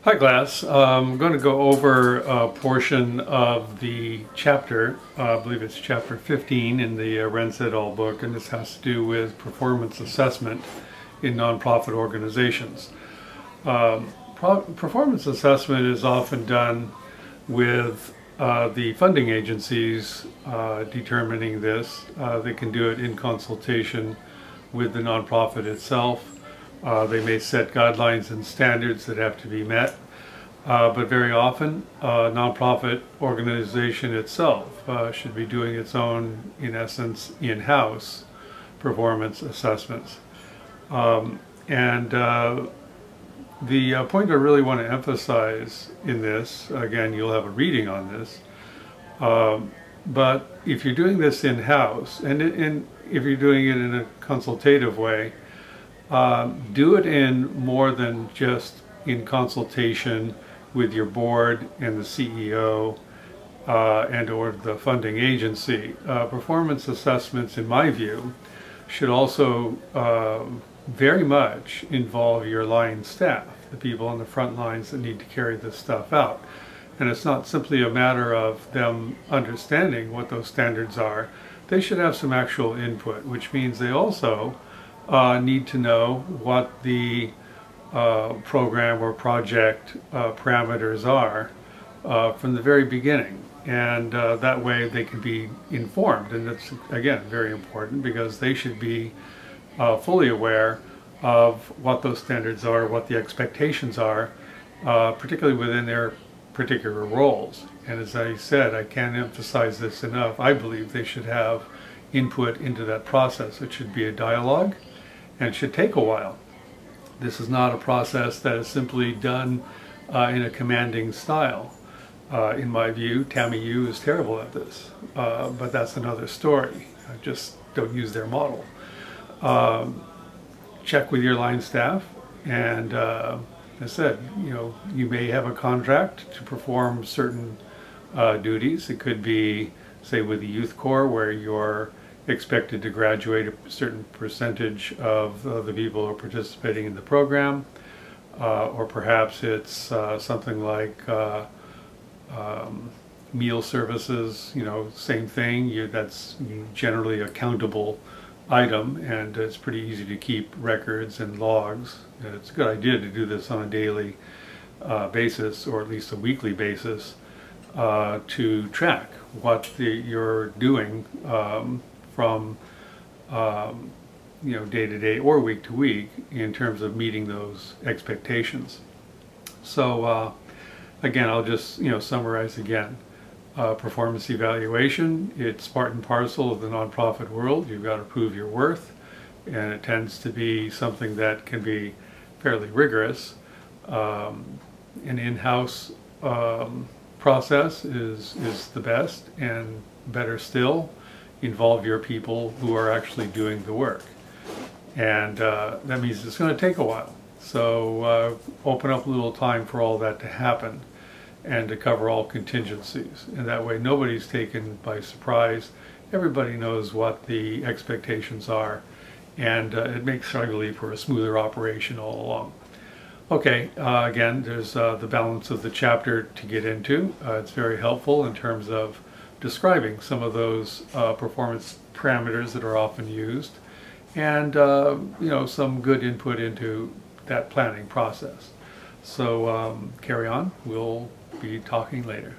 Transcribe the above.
Hi class, I'm going to go over a portion of the chapter, I believe it's chapter 15 in the Renz et al. Book, and this has to do with performance assessment in nonprofit organizations. Performance assessment is often done with the funding agencies determining this. They can do it in consultation with the nonprofit itself. They may set guidelines and standards that have to be met, but very often a nonprofit organization itself should be doing its own, in essence, in-house performance assessments. The point I really want to emphasize in this, again, you'll have a reading on this, but if you're doing this in-house, and if you're doing it in a consultative way, do it in more than just in consultation with your board and the CEO and or the funding agency. Performance assessments, in my view, should also very much involve your line staff, the people on the front lines that need to carry this stuff out. And it's not simply a matter of them understanding what those standards are. They should have some actual input, which means they also need to know what the program or project parameters are from the very beginning, and that way they can be informed. And that's, again, very important, because they should be fully aware of what those standards are, what the expectations are, particularly within their particular roles. And as I said, I can't emphasize this enough, I believe they should have input into that process. It should be a dialogue, and it should take a while. This is not a process that is simply done in a commanding style. In my view, Tammy Yu is terrible at this, but that's another story. I just don't use their model. Check with your line staff, and as I said, you may have a contract to perform certain duties. It could be, say, with the Youth Corps, where you're expected to graduate a certain percentage of the people who are participating in the program, or perhaps it's something like meal services. Same thing. That's generally a countable item, and it's pretty easy to keep records and logs. And it's a good idea to do this on a daily basis, or at least a weekly basis, to track what you're doing from day to day or week to week in terms of meeting those expectations. So again, I'll just summarize again. Performance evaluation, it's part and parcel of the nonprofit world. You've got to prove your worth, and it tends to be something that can be fairly rigorous. An in-house process is the best, and better still, involve your people who are actually doing the work. And that means it's going to take a while. So open up a little time for all that to happen, and to cover all contingencies. And that way nobody's taken by surprise. Everybody knows what the expectations are, and it makes, I believe, for a smoother operation all along. Okay, again, there's the balance of the chapter to get into. It's very helpful in terms of describing some of those performance parameters that are often used, and some good input into that planning process. So carry on. We'll be talking later.